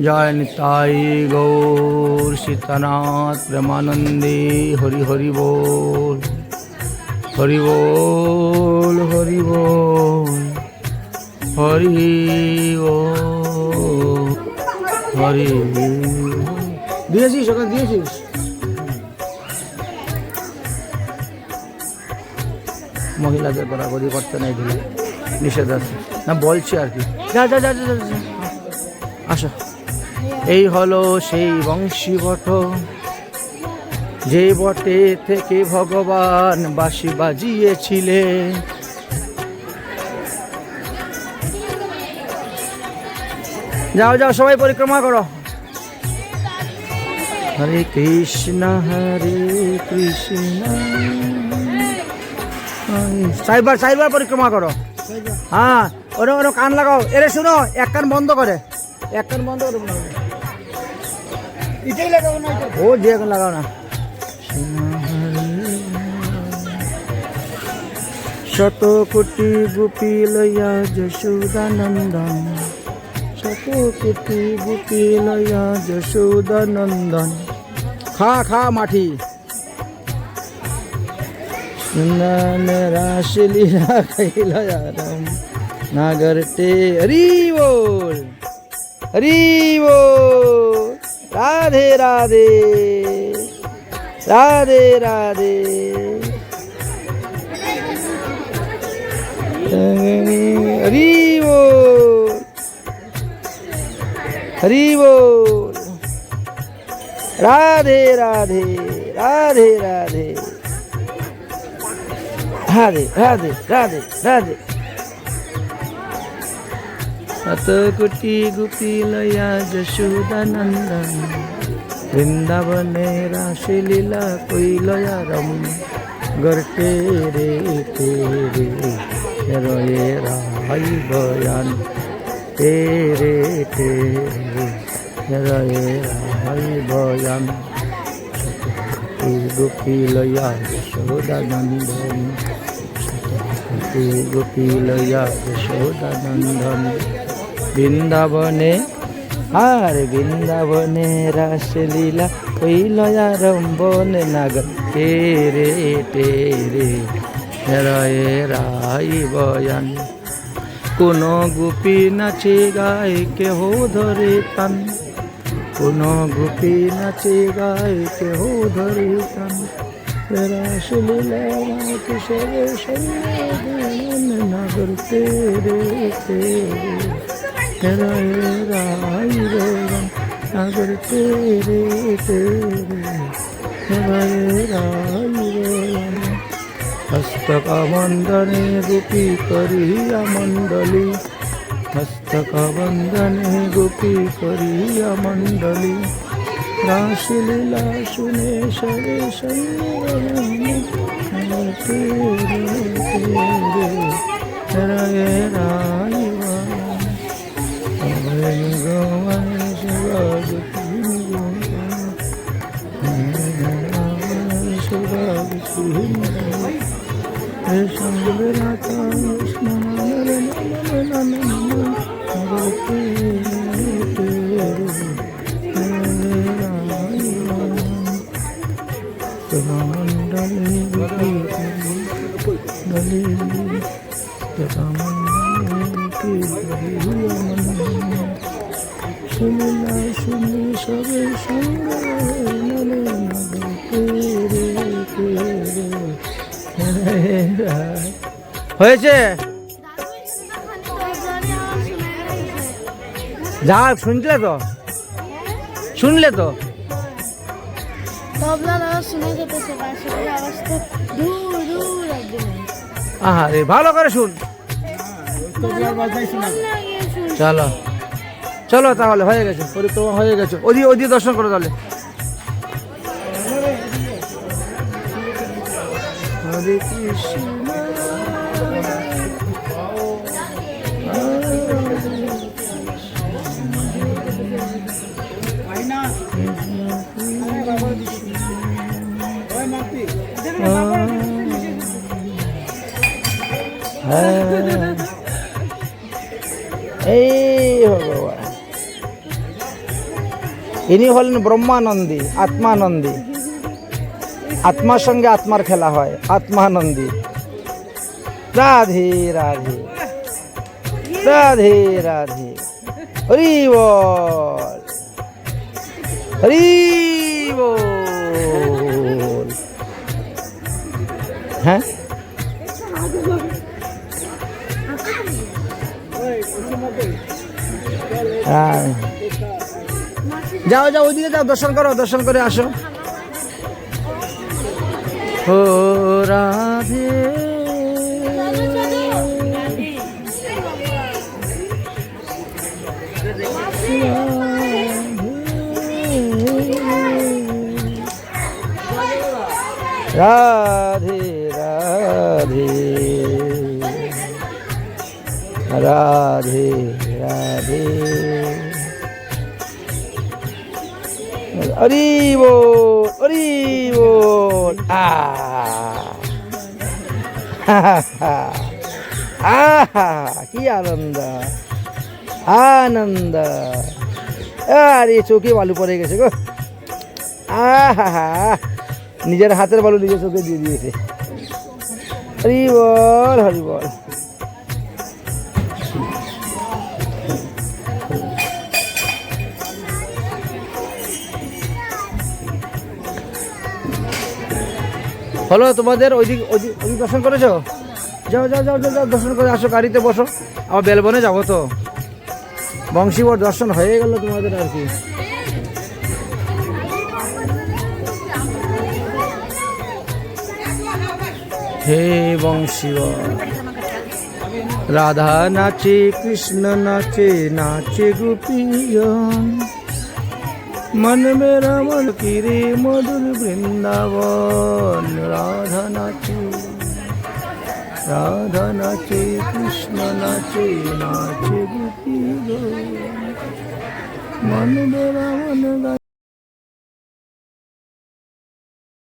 জয় নিতাই গৌর সীতানাথ প্রেমানন্দে হরি হরি বল হরি বল হরি বল হরি বল হরি। দিয়েছিস ওকে দিয়েছিস? মহিলাদের গড়াগড়ি করতে নেই দিলে নিষেধ আছে না, বলছি আর কি। যা যা যা যা আসো। এই হলো সেই বংশী বট, যে বটে থেকে ভগবান বাঁশি বাজিয়েছিলেন। যাও যাও সবাই পরিক্রমা করো। হরে কৃষ্ণ হরে কৃষ্ণ। চারবার পরিক্রমা করো। হ্যাঁ ওরকম ওরকম কান লাগাও। এরে শুনো, এক কান বন্ধ করে, এক কান বন্ধ করে ও যে এখন লাগাও না। শত কোটি গোপী লইয়া যশোদানন্দন, শত কোটি গোপী লইয়া যশোদানন্দন। খা খা মাটি। রাসলীলা কৈলায়ারম নাগর টে। হরি বল হরি বল। রাধে রাধে রাধে রাধে। হরি বল হরি বল। রাধে রাধে রাধে রাধে রাধে রাধে রাধে রাধে। শত কোটি গোপী লয়া যশোদানন্দন, বৃন্দাবনে রাসলীলা কৈলয়ারম গর্তে রে তেরে রয়ে রাই বয়ান তেরে তেরে রয়ে রাই বয়ান। গোপী লয়া যশোদানন্দন, গোপী লয়া যশোদানন্দন, বৃন্দাবনে আর বৃন্দাবনে রাসলীলা কৈলয়ারম্বন নাগর তেরে তেরে রয়ে রাই বয়ান। কোন গোপী নাচে গায় কেহ ধরে তান, কোন গোপী নাচে গায় কেহ ধরে তান। রাসলীলা কিশোরে সন্ধ্যন নাগর তেরে তেরে রয়ে রাই বয়ান নাগর তেরে তেরে রয়ে রাই বয়ান। হস্তকবন্ধনে গোপী করিয়া মণ্ডলী, হস্তকবন্ধনে গোপী করিয়া মণ্ডলী। রাসলীলা শুনে সবে সন্ধ্যে তেরে তেরে রয়ে রাই বয়ান। গোমানে শিবাগতি শিবাগতি সঙ্গে রাতা কৃষ্ণ মন্ডলী গোপী গলি শুনিলা শুনি সবে সঙ্গে হয়েছে। যা শুনলে তো, শুনলে তো আরে ভালো করে শুন। চলো চলো তাহলে হয়ে গেছে, পরিক্রমা হয়ে গেছে। ওদি দর্শন করো তাহলে। হরে কৃষ্ণ এই ভগবান ইনি হলেন ব্রহ্মানন্দী, আত্মানন্দী। আত্মার সঙ্গে আত্মার খেলা হয়, আত্মানন্দী। রাধে রাধে, রাধে রাধে, হরি বল, হরি বল। হ্যাঁ, যাও যাও ওইদিকে যাও, দর্শন করো, দর্শন করে আসো। ও রাধে রাধে রাধে, রাধে রাধে, হরি বল, হরি বল। কি আনন্দ, আনন্দ। আরে চোখে বালু পড়ে গেছে গো। নিজের হাতের বালু নিজের চোখে দিয়ে দিয়েছে। হরি বল, হরি বল। হলো তোমাদের ওইদিক ওইদিক দর্শন করেছো? যাও যাও যাও যাও, দর্শন করে আসো, গাড়িতে বসো। আবার বেলবনে যাবো তো। বংশীবট দর্শন হয়ে গেল তোমাদের আর কি। হে বংশীবট, রাধা নাচে, কৃষ্ণ নাচে, নাচে গোপীজন। मन मेरा मन किरे मधुर वृंदावन। राधा नाचे, राधा नाचे, कृष्ण नाचे, नाचे गोपी गण। मन मेरा मन